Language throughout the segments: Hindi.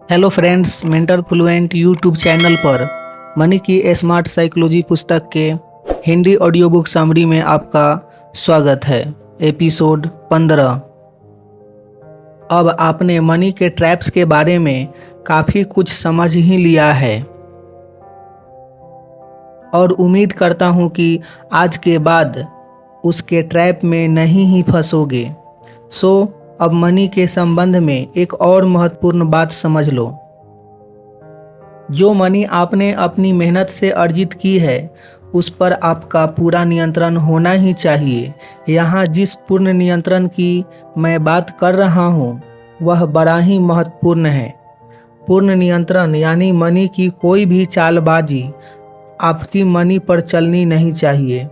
Hello friends, mentor fluent YouTube channel पर मनी की स्मार्ट साइकोलॉजी पुस्तक के हिंदी ऑडियो बुक समरी में आपका स्वागत है। एपिसोड 15। अब आपने मनी के ट्रैप्स के बारे में काफ़ी कुछ समझ ही लिया है और उम्मीद करता हूँ कि आज के बाद उसके ट्रैप में नहीं ही फंसोगे। अब मनी के संबंध में एक और महत्वपूर्ण बात समझ लो। जो मनी आपने अपनी मेहनत से अर्जित की है उस पर आपका पूरा नियंत्रण होना ही चाहिए। यहाँ जिस पूर्ण नियंत्रण की मैं बात कर रहा हूँ वह बड़ा ही महत्वपूर्ण है। पूर्ण नियंत्रण यानी मनी की कोई भी चालबाजी आपकी मनी पर चलनी नहीं चाहिए।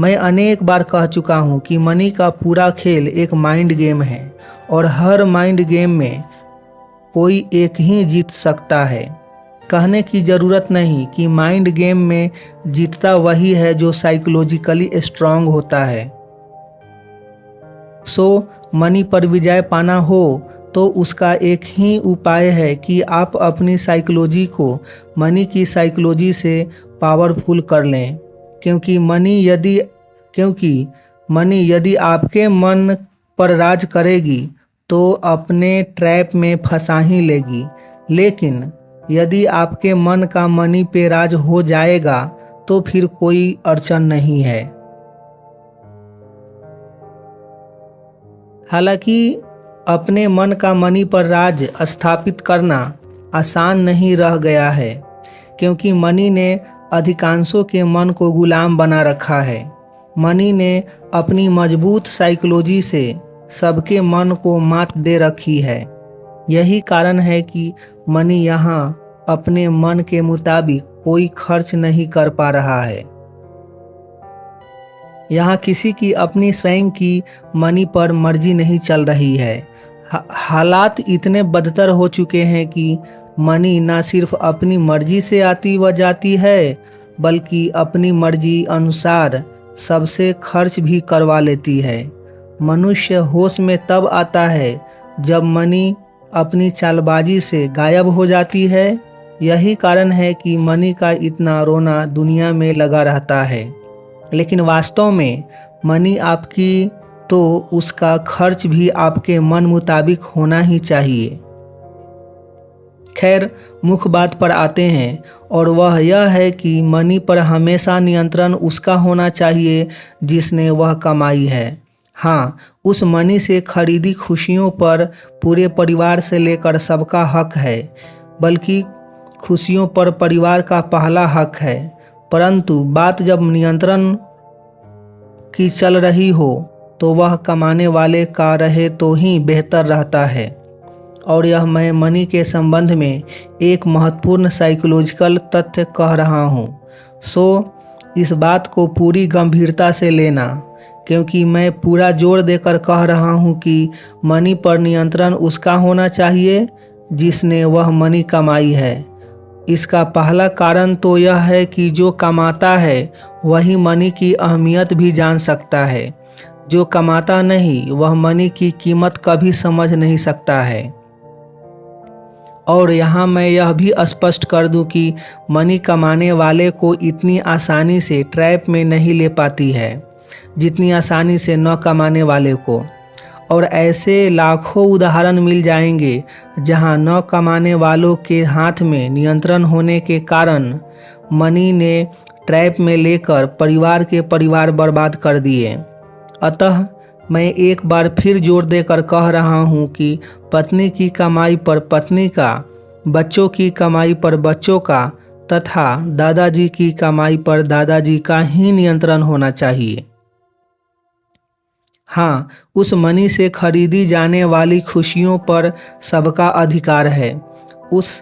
मैं अनेक बार कह चुका हूँ कि मनी का पूरा खेल एक माइंड गेम है और हर माइंड गेम में कोई एक ही जीत सकता है। कहने की ज़रूरत नहीं कि माइंड गेम में जीतता वही है जो साइकोलॉजिकली स्ट्रांग होता है। मनी पर विजय पाना हो तो उसका एक ही उपाय है कि आप अपनी साइकोलॉजी को मनी की साइकोलॉजी से पावरफुल कर लें। क्योंकि मनी यदि आपके मन पर राज करेगी तो अपने ट्रैप में फंसा ही लेगी, लेकिन यदि आपके मन का मनी पे राज हो जाएगा तो फिर कोई अड़चन नहीं है। हालांकि अपने मन का मनी पर राज स्थापित करना आसान नहीं रह गया है, क्योंकि मनी ने अधिकांशों के मन को गुलाम बना रखा है। मनी ने अपनी मजबूत साइकोलॉजी से सबके मन को मात दे रखी है। यही कारण है कि मनी यहाँ अपने मन के मुताबिक कोई खर्च नहीं कर पा रहा है। यहाँ किसी की अपनी स्वयं की मनी पर मर्जी नहीं चल रही है। हालात इतने बदतर हो चुके हैं कि मनी न सिर्फ अपनी मर्जी से आती व जाती है बल्कि अपनी मर्जी अनुसार सबसे खर्च भी करवा लेती है। मनुष्य होश में तब आता है जब मनी अपनी चालबाजी से गायब हो जाती है। यही कारण है कि मनी का इतना रोना दुनिया में लगा रहता है, लेकिन वास्तव में मनी आपकी तो उसका खर्च भी आपके मन मुताबिक होना ही चाहिए। खैर, मुख्य बात पर आते हैं और वह यह है कि मनी पर हमेशा नियंत्रण उसका होना चाहिए जिसने वह कमाई है। हाँ, उस मनी से खरीदी खुशियों पर पूरे परिवार से लेकर सबका हक है, बल्कि खुशियों पर परिवार का पहला हक है। परंतु बात जब नियंत्रण की चल रही हो तो वह कमाने वाले का रहे तो ही बेहतर रहता है। और यह मैं मनी के संबंध में एक महत्वपूर्ण साइकोलॉजिकल तथ्य कह रहा हूँ। इस बात को पूरी गंभीरता से लेना, क्योंकि मैं पूरा जोर देकर कह रहा हूँ कि मनी पर नियंत्रण उसका होना चाहिए जिसने वह मनी कमाई है। इसका पहला कारण तो यह है कि जो कमाता है वही मनी की अहमियत भी जान सकता है। जो कमाता नहीं वह मनी की कीमत कभी समझ नहीं सकता है। और यहाँ मैं यह भी स्पष्ट कर दूं कि मनी कमाने वाले को इतनी आसानी से ट्रैप में नहीं ले पाती है जितनी आसानी से न कमाने वाले को। और ऐसे लाखों उदाहरण मिल जाएंगे जहाँ न कमाने वालों के हाथ में नियंत्रण होने के कारण मनी ने ट्रैप में लेकर परिवार के परिवार बर्बाद कर दिए। अतः मैं एक बार फिर जोर देकर कह रहा हूँ कि पत्नी की कमाई पर पत्नी का, बच्चों की कमाई पर बच्चों का तथा दादाजी की कमाई पर दादाजी का ही नियंत्रण होना चाहिए। हाँ, उस मनी से खरीदी जाने वाली खुशियों पर सबका अधिकार है। उस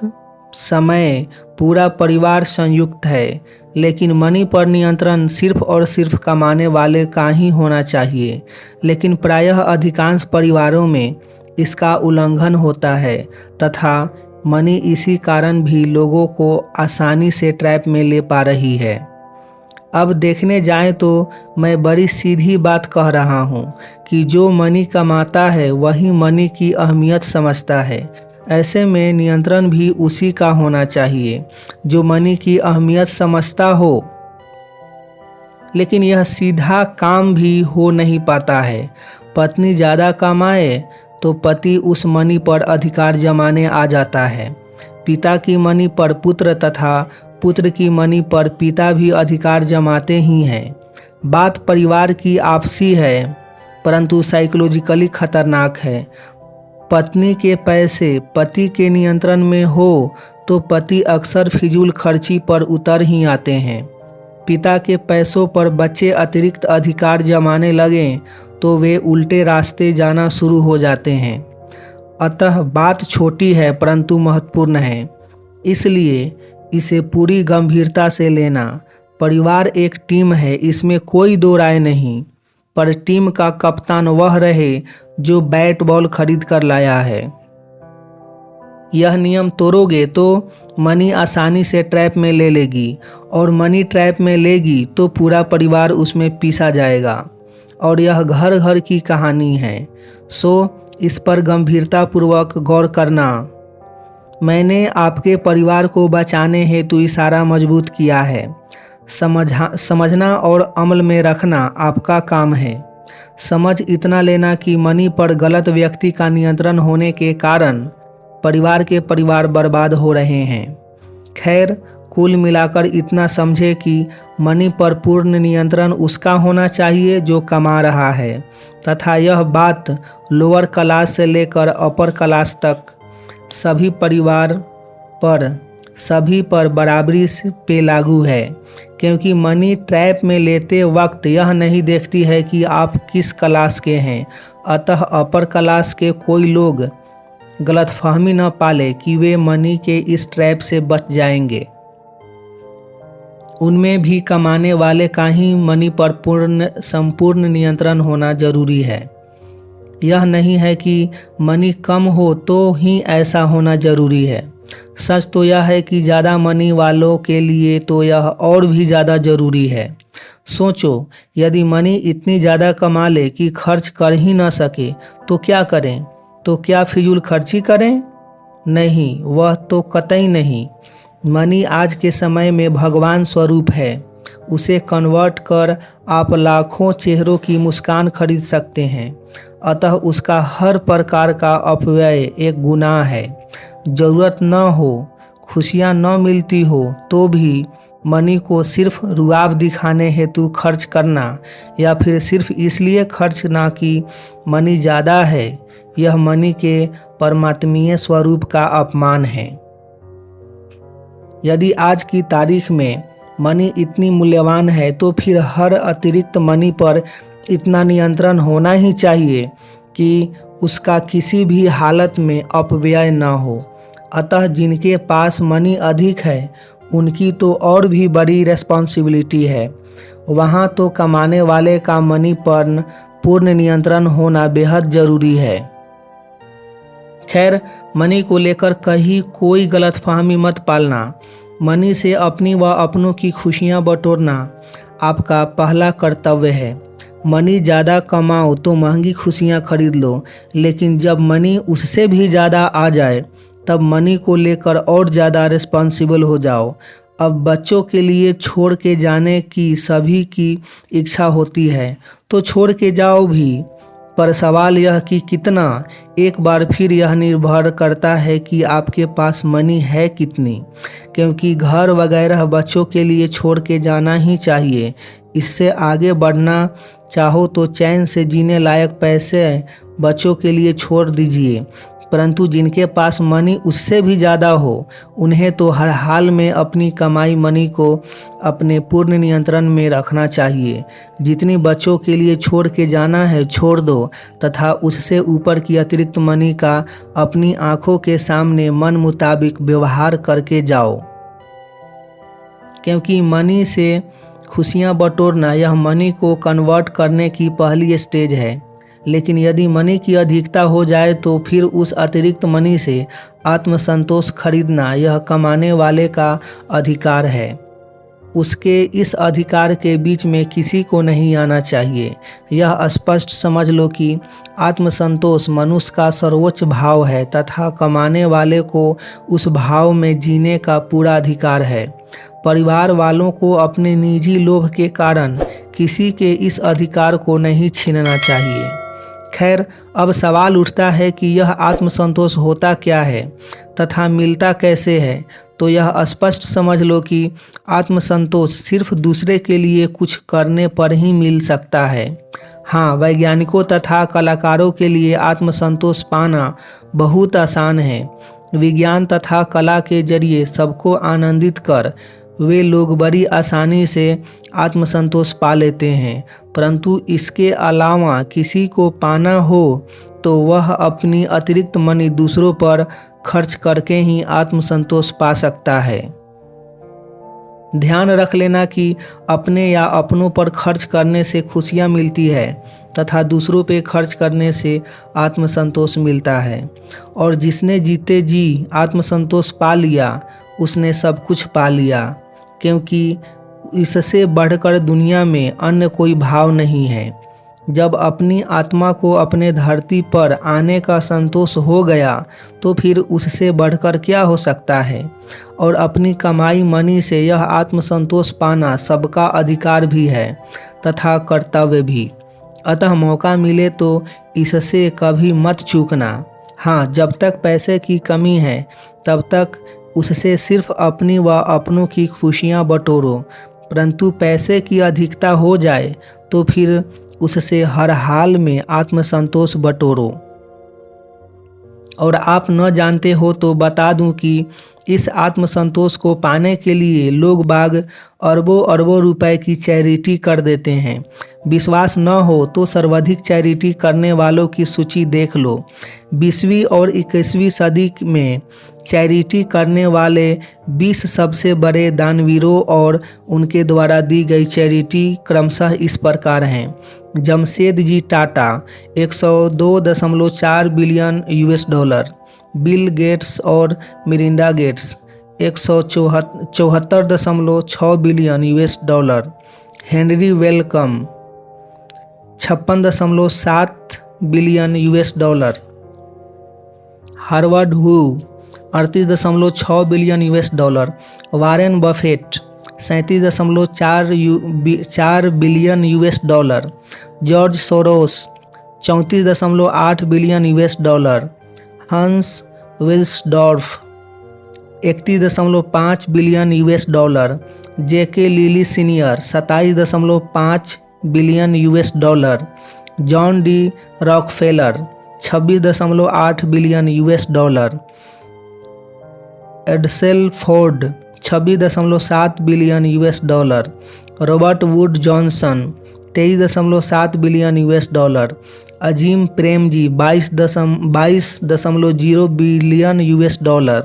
समय पूरा परिवार संयुक्त है, लेकिन मनी पर नियंत्रण सिर्फ और सिर्फ कमाने वाले का ही होना चाहिए। लेकिन प्रायः अधिकांश परिवारों में इसका उल्लंघन होता है तथा मनी इसी कारण भी लोगों को आसानी से ट्रैप में ले पा रही है। अब देखने जाएं तो मैं बड़ी सीधी बात कह रहा हूं कि जो मनी कमाता है वही मनी की अहमियत समझता है। ऐसे में नियंत्रण भी उसी का होना चाहिए जो मनी की अहमियत समझता हो। लेकिन यह सीधा काम भी हो नहीं पाता है। पत्नी ज़्यादा कमाए तो पति उस मनी पर अधिकार जमाने आ जाता है। पिता की मनी पर पुत्र तथा पुत्र की मनी पर पिता भी अधिकार जमाते ही हैं। बात परिवार की आपसी है, परंतु साइकोलॉजिकली खतरनाक है। पत्नी के पैसे पति के नियंत्रण में हो तो पति अक्सर फिजूल खर्ची पर उतर ही आते हैं। पिता के पैसों पर बच्चे अतिरिक्त अधिकार जमाने लगें तो वे उल्टे रास्ते जाना शुरू हो जाते हैं। अतः बात छोटी है परंतु महत्वपूर्ण है, इसलिए इसे पूरी गंभीरता से लेना। परिवार एक टीम है, इसमें कोई दो राय नहीं, पर टीम का कप्तान वह रहे जो बैट बॉल खरीद कर लाया है। यह नियम तोड़ोगे तो मनी आसानी से ट्रैप में ले लेगी, और मनी ट्रैप में लेगी तो पूरा परिवार उसमें पीसा जाएगा, और यह घर घर की कहानी है। सो इस पर गंभीरतापूर्वक गौर करना। मैंने आपके परिवार को बचाने हेतु इशारा मजबूत किया है। समझना और अमल में रखना आपका काम है। समझ इतना लेना कि मनी पर गलत व्यक्ति का नियंत्रण होने के कारण परिवार बर्बाद हो रहे हैं। खैर, कुल मिलाकर इतना समझे कि मनी पर पूर्ण नियंत्रण उसका होना चाहिए जो कमा रहा है, तथा यह बात लोअर क्लास से लेकर अपर क्लास तक सभी पर बराबरी पे लागू है, क्योंकि मनी ट्रैप में लेते वक्त यह नहीं देखती है कि आप किस क्लास के हैं। अतः अपर क्लास के कोई लोग गलतफहमी न पाले कि वे मनी के इस ट्रैप से बच जाएंगे। उनमें भी कमाने वाले का ही मनी पर संपूर्ण नियंत्रण होना जरूरी है। यह नहीं है कि मनी कम हो तो ही ऐसा होना जरूरी है। सच तो यह है कि ज़्यादा मनी वालों के लिए तो यह और भी ज़्यादा ज़रूरी है। सोचो, यदि मनी इतनी ज़्यादा कमा ले कि खर्च कर ही न सके तो क्या करें? तो क्या फिजूल खर्ची करें? नहीं, वह तो कतई नहीं। मनी आज के समय में भगवान स्वरूप है। उसे कन्वर्ट कर आप लाखों चेहरों की मुस्कान खरीद सकते हैं। अतः उसका हर प्रकार का अपव्यय एक गुनाह है। ज़रूरत न हो, खुशियाँ न मिलती हो तो भी मनी को सिर्फ रुआब दिखाने हेतु खर्च करना, या फिर सिर्फ इसलिए खर्च ना कि मनी ज़्यादा है, यह मनी के परमात्मीय स्वरूप का अपमान है। यदि आज की तारीख में मनी इतनी मूल्यवान है तो फिर हर अतिरिक्त मनी पर इतना नियंत्रण होना ही चाहिए कि उसका किसी भी हालत में अपव्यय न हो। अतः जिनके पास मनी अधिक है उनकी तो और भी बड़ी रिस्पॉन्सिबिलिटी है। वहाँ तो कमाने वाले का मनी पर पूर्ण नियंत्रण होना बेहद ज़रूरी है। खैर, मनी को लेकर कहीं कोई गलतफहमी मत पालना। मनी से अपनी व अपनों की खुशियाँ बटोरना आपका पहला कर्तव्य है। मनी ज़्यादा कमाओ तो महंगी खुशियाँ खरीद लो, लेकिन जब मनी उससे भी ज़्यादा आ जाए तब मनी को लेकर और ज़्यादा रिस्पॉन्सिबल हो जाओ। अब बच्चों के लिए छोड़ के जाने की सभी की इच्छा होती है तो छोड़ के जाओ भी, पर सवाल यह कि कितना। एक बार फिर यह निर्भर करता है कि आपके पास मनी है कितनी, क्योंकि घर वगैरह बच्चों के लिए छोड़ के जाना ही चाहिए। इससे आगे बढ़ना चाहो तो चैन से जीने लायक पैसे बच्चों के लिए छोड़ दीजिए, परंतु जिनके पास मनी उससे भी ज़्यादा हो उन्हें तो हर हाल में अपनी कमाई मनी को अपने पूर्ण नियंत्रण में रखना चाहिए। जितनी बच्चों के लिए छोड़ के जाना है छोड़ दो, तथा उससे ऊपर की अतिरिक्त मनी का अपनी आंखों के सामने मन मुताबिक व्यवहार करके जाओ, क्योंकि मनी से खुशियाँ बटोरना यह मनी को कन्वर्ट करने की पहली स्टेज है। लेकिन यदि मनी की अधिकता हो जाए तो फिर उस अतिरिक्त मनी से आत्मसंतोष खरीदना यह कमाने वाले का अधिकार है। उसके इस अधिकार के बीच में किसी को नहीं आना चाहिए। यह स्पष्ट समझ लो कि आत्मसंतोष मनुष्य का सर्वोच्च भाव है तथा कमाने वाले को उस भाव में जीने का पूरा अधिकार है। परिवार वालों को अपने निजी लोभ के कारण किसी के इस अधिकार को नहीं छीनना चाहिए। खैर, अब सवाल उठता है कि यह आत्मसंतोष होता क्या है तथा मिलता कैसे है। तो यह स्पष्ट समझ लो कि आत्मसंतोष सिर्फ दूसरे के लिए कुछ करने पर ही मिल सकता है। हाँ, वैज्ञानिकों तथा कलाकारों के लिए आत्मसंतोष पाना बहुत आसान है। विज्ञान तथा कला के जरिए सबको आनंदित कर वे लोग बड़ी आसानी से आत्मसंतोष पा लेते हैं, परंतु इसके अलावा किसी को पाना हो तो वह अपनी अतिरिक्त मनी दूसरों पर खर्च करके ही आत्मसंतोष पा सकता है। ध्यान रख लेना कि अपने या अपनों पर खर्च करने से खुशियाँ मिलती है तथा दूसरों पे खर्च करने से आत्मसंतोष मिलता है। और जिसने जीते जी आत्मसंतोष पा लिया उसने सब कुछ पा लिया, क्योंकि इससे बढ़कर दुनिया में अन्य कोई भाव नहीं है। जब अपनी आत्मा को अपने धरती पर आने का संतोष हो गया तो फिर उससे बढ़कर क्या हो सकता है। और अपनी कमाई मनी से यह आत्मसंतोष पाना सबका अधिकार भी है तथा कर्तव्य भी। अतः मौका मिले तो इससे कभी मत चूकना। हाँ, जब तक पैसे की कमी है तब तक उससे सिर्फ अपनी व अपनों की खुशियाँ बटोरो, परंतु पैसे की अधिकता हो जाए तो फिर उससे हर हाल में आत्मसंतोष बटोरो। और आप न जानते हो तो बता दूं कि इस आत्मसंतोष को पाने के लिए लोग बाग अरबों अरबों रुपए की चैरिटी कर देते हैं। विश्वास न हो तो सर्वाधिक चैरिटी करने वालों की सूची देख लो। 20वीं और 21वीं सदी में चैरिटी करने वाले 20 सबसे बड़े दानवीरों और उनके द्वारा दी गई चैरिटी क्रमशः इस प्रकार हैं। Jamshedji Tata 102.4 billion $, Bill Gates और Melinda Gates 174.6 billion $, Henry Wellcome 56.7 billion $, Howard Hughes 38.6 billion $, Warren Buffett 37.4 billion $, George Soros 34.8 billion $, Hans Wilsdorf 31.5 billion $, JK Lilly senior 27.5 billion $, John D Rockefeller 26.8 billion $, Edsel Ford 26.7 billion $, Robert Wood Johnson 23.7 billion $, Azim Premji 22.0 billion $,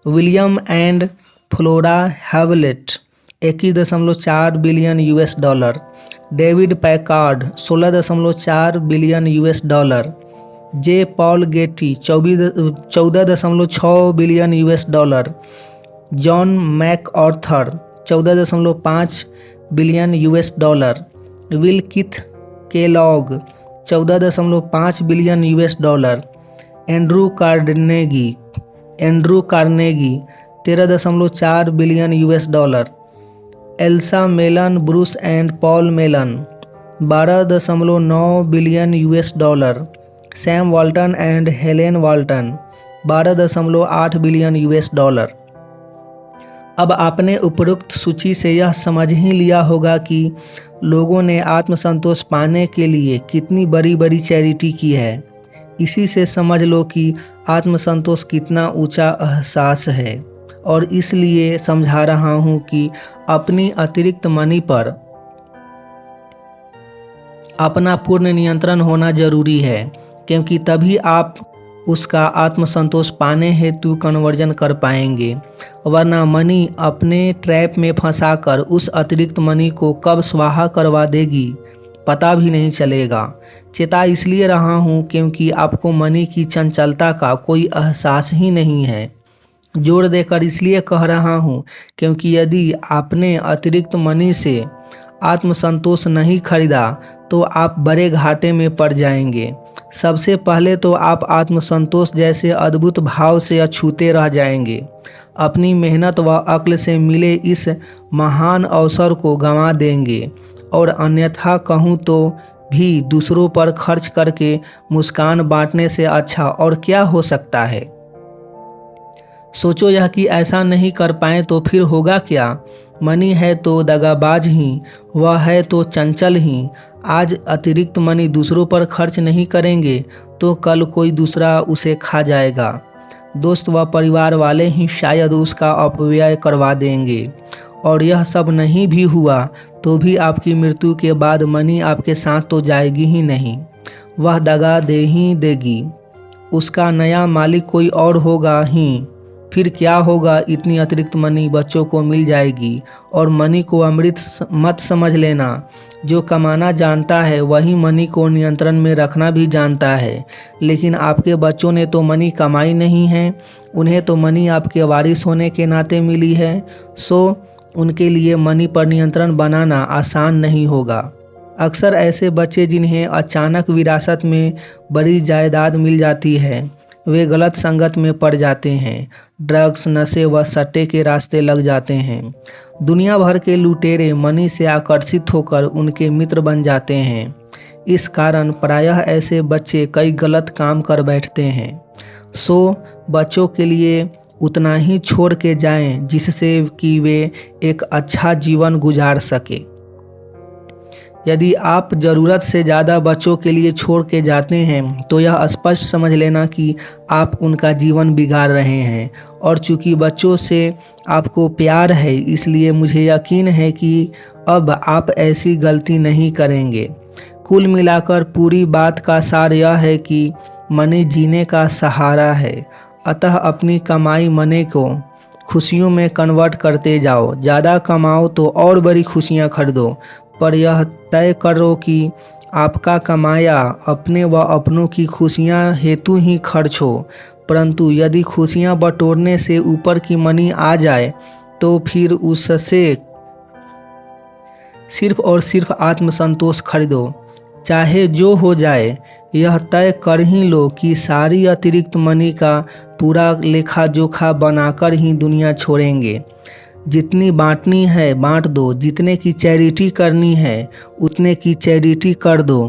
William and Flora Hewlett 21.4 billion $, David Packard 16.4 billion $, J Paul Getty 14.6 billion $, John MacArthur 14.5 billion $, Will Keith Kellogg 14.5 billion $, Andrew Carnegie 13.4 billion $, Elsa Mellon Bruce and Paul Mellon 12.9 billion $, Sam Walton and Helen Walton 12.8 billion $। अब आपने उपरोक्त सूची से यह समझ ही लिया होगा कि लोगों ने आत्मसंतोष पाने के लिए कितनी बड़ी बड़ी चैरिटी की है। इसी से समझ लो कि आत्मसंतोष कितना ऊंचा एहसास है। और इसलिए समझा रहा हूँ कि अपनी अतिरिक्त मनी पर अपना पूर्ण नियंत्रण होना जरूरी है, क्योंकि तभी आप उसका आत्मसंतोष पाने हेतु कन्वर्जन कर पाएंगे। वरना मनी अपने ट्रैप में फंसाकर उस अतिरिक्त मनी को कब स्वाहा करवा देगी पता भी नहीं चलेगा। चेता इसलिए रहा हूँ क्योंकि आपको मनी की चंचलता का कोई एहसास ही नहीं है। जोर देकर इसलिए कह रहा हूँ क्योंकि यदि आपने अतिरिक्त मनी से आत्मसंतोष नहीं खरीदा तो आप बड़े घाटे में पड़ जाएंगे। सबसे पहले तो आप आत्मसंतोष जैसे अद्भुत भाव से अछूते रह जाएंगे। अपनी मेहनत व अक्ल से मिले इस महान अवसर को गंवा देंगे और अन्यथा कहूँ तो भी दूसरों पर खर्च करके मुस्कान बांटने से अच्छा और क्या हो सकता है। सोचो यह कि ऐसा नहीं कर पाए तो फिर होगा क्या। मनी है तो दगाबाज ही, वह है तो चंचल ही। आज अतिरिक्त मनी दूसरों पर खर्च नहीं करेंगे तो कल कोई दूसरा उसे खा जाएगा। दोस्त व परिवार वाले ही शायद उसका अपव्यय करवा देंगे। और यह सब नहीं भी हुआ तो भी आपकी मृत्यु के बाद मनी आपके साथ तो जाएगी ही नहीं, वह दगा दे ही देगी। उसका नया मालिक कोई और होगा ही। फिर क्या होगा, इतनी अतिरिक्त मनी बच्चों को मिल जाएगी। और मनी को अमृत मत समझ लेना। जो कमाना जानता है वही मनी को नियंत्रण में रखना भी जानता है। लेकिन आपके बच्चों ने तो मनी कमाई नहीं है, उन्हें तो मनी आपके वारिस होने के नाते मिली है। सो उनके लिए मनी पर नियंत्रण बनाना आसान नहीं होगा। अक्सर ऐसे बच्चे जिन्हें अचानक विरासत में बड़ी जायदाद मिल जाती है, वे गलत संगत में पड़ जाते हैं, ड्रग्स, नशे व सट्टे के रास्ते लग जाते हैं। दुनिया भर के लुटेरे मनी से आकर्षित होकर उनके मित्र बन जाते हैं। इस कारण प्रायः ऐसे बच्चे कई गलत काम कर बैठते हैं। सो बच्चों के लिए उतना ही छोड़ के जाएं जिससे कि वे एक अच्छा जीवन गुजार सके। यदि आप ज़रूरत से ज़्यादा बच्चों के लिए छोड़ के जाते हैं तो यह स्पष्ट समझ लेना कि आप उनका जीवन बिगाड़ रहे हैं। और चूंकि बच्चों से आपको प्यार है इसलिए मुझे यकीन है कि अब आप ऐसी गलती नहीं करेंगे। कुल मिलाकर पूरी बात का सार यह है कि मनी जीने का सहारा है। अतः अपनी कमाई मनी को खुशियों में कन्वर्ट करते जाओ। ज़्यादा कमाओ तो और बड़ी खुशियाँ खरीदो, पर यह तय करो कि आपका कमाया अपने व अपनों की खुशियां हेतु ही खर्च हो। परंतु यदि खुशियां बटोरने से ऊपर की मनी आ जाए तो फिर उससे सिर्फ और सिर्फ आत्मसंतोष खरीदो, चाहे जो हो जाए। यह तय कर ही लो कि सारी अतिरिक्त मनी का पूरा लेखा जोखा बनाकर ही दुनिया छोड़ेंगे। जितनी बांटनी है बांट दो, जितने की चैरिटी करनी है उतने की चैरिटी कर दो,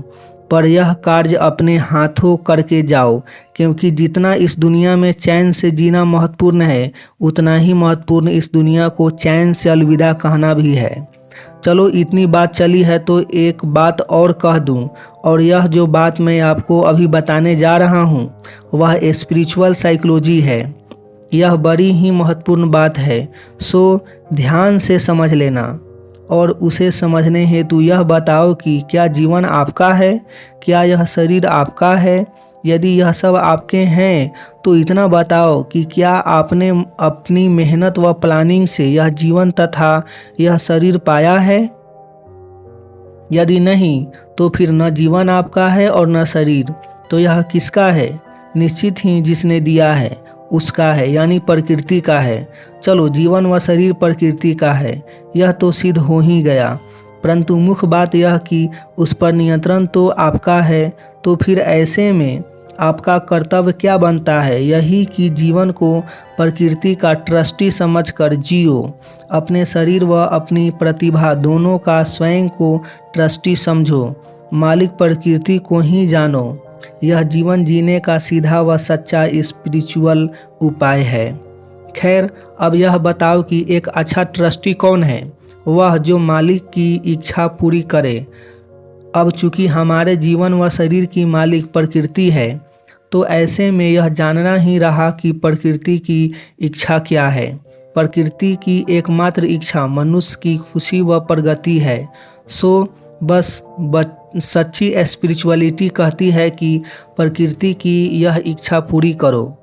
पर यह कार्य अपने हाथों करके जाओ। क्योंकि जितना इस दुनिया में चैन से जीना महत्वपूर्ण है उतना ही महत्वपूर्ण इस दुनिया को चैन से अलविदा कहना भी है। चलो इतनी बात चली है तो एक बात और कह दूं, और यह जो बात मैं आपको अभी बताने जा रहा हूँ वह स्पिरिचुअल साइकोलॉजी है। यह बड़ी ही महत्वपूर्ण बात है, सो ध्यान से समझ लेना। और उसे समझने हेतु यह बताओ कि क्या जीवन आपका है, क्या यह शरीर आपका है। यदि यह सब आपके हैं तो इतना बताओ कि क्या आपने अपनी मेहनत व प्लानिंग से यह जीवन तथा यह शरीर पाया है। यदि नहीं तो फिर न जीवन आपका है और न शरीर, तो यह किसका है। निश्चित ही जिसने दिया है उसका है, यानी प्रकृति का है। चलो जीवन व शरीर प्रकृति का है, यह तो सिद्ध हो ही गया। परंतु मुख्य बात यह कि उस पर नियंत्रण तो आपका है। तो फिर ऐसे में आपका कर्तव्य क्या बनता है, यही कि जीवन को प्रकृति का ट्रस्टी समझकर जियो। अपने शरीर व अपनी प्रतिभा दोनों का स्वयं को ट्रस्टी समझो। मालिक प्रकृति को ही जानो। यह जीवन जीने का सीधा व सच्चा स्पिरिचुअल उपाय है। खैर, अब यह बताओ कि एक अच्छा ट्रस्टी कौन है। वह जो मालिक की इच्छा पूरी करे। अब चूंकि हमारे जीवन व शरीर की मालिक प्रकृति है तो ऐसे में यह जानना ही रहा कि प्रकृति की इच्छा क्या है। प्रकृति की एकमात्र इच्छा मनुष्य की खुशी व प्रगति है। सो बस सच्ची स्पिरिचुअलिटी कहती है कि प्रकृति की यह इच्छा पूरी करो।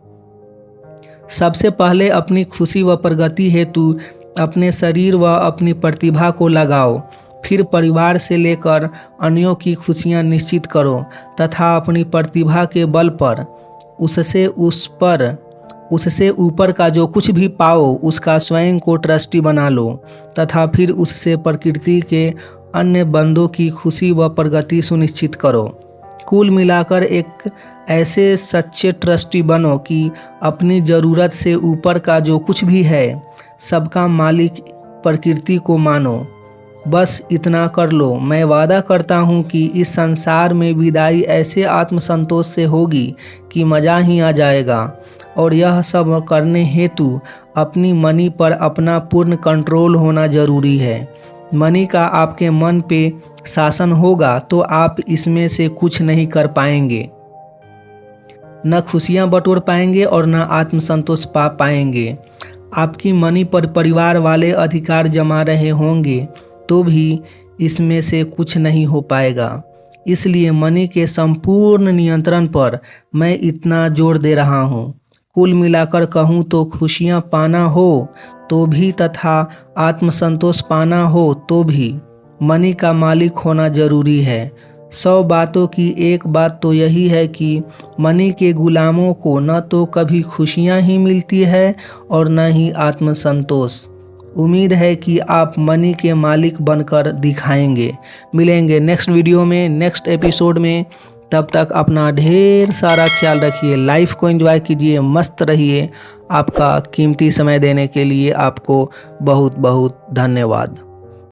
सबसे पहले अपनी खुशी व प्रगति हेतु अपने शरीर व अपनी प्रतिभा को लगाओ। फिर परिवार से लेकर अन्यों की खुशियां निश्चित करो तथा अपनी प्रतिभा के बल पर उससे उस पर उससे ऊपर का जो कुछ भी पाओ उसका स्वयं को ट्रस्टी बना लो तथा फिर उससे प्रकृति के अन्य बंदों की खुशी व प्रगति सुनिश्चित करो। कुल मिलाकर एक ऐसे सच्चे ट्रस्टी बनो कि अपनी ज़रूरत से ऊपर का जो कुछ भी है सबका मालिक प्रकृति को मानो। बस इतना कर लो। मैं वादा करता हूँ कि इस संसार में विदाई ऐसे आत्मसंतोष से होगी कि मज़ा ही आ जाएगा। और यह सब करने हेतु अपनी मनी पर अपना पूर्ण कंट्रोल होना ज़रूरी है। मनी का आपके मन पे शासन होगा तो आप इसमें से कुछ नहीं कर पाएंगे, न खुशियाँ बटोर पाएंगे और न आत्मसंतोष पा पाएंगे। आपकी मनी पर परिवार वाले अधिकार जमा रहे होंगे तो भी इसमें से कुछ नहीं हो पाएगा। इसलिए मनी के संपूर्ण नियंत्रण पर मैं इतना जोर दे रहा हूँ। कुल मिलाकर कहूँ तो खुशियाँ पाना हो तो भी तथा आत्मसंतोष पाना हो तो भी मनी का मालिक होना जरूरी है। 100 बातों की एक बात तो यही है कि मनी के गुलामों को न तो कभी खुशियाँ ही मिलती है और न ही आत्मसंतोष। उम्मीद है कि आप मनी के मालिक बनकर दिखाएंगे। मिलेंगे नेक्स्ट वीडियो में, नेक्स्ट एपिसोड में। तब तक अपना ढेर सारा ख्याल रखिए, लाइफ को एंजॉय कीजिए, मस्त रहिए। आपका कीमती समय देने के लिए आपको बहुत बहुत धन्यवाद।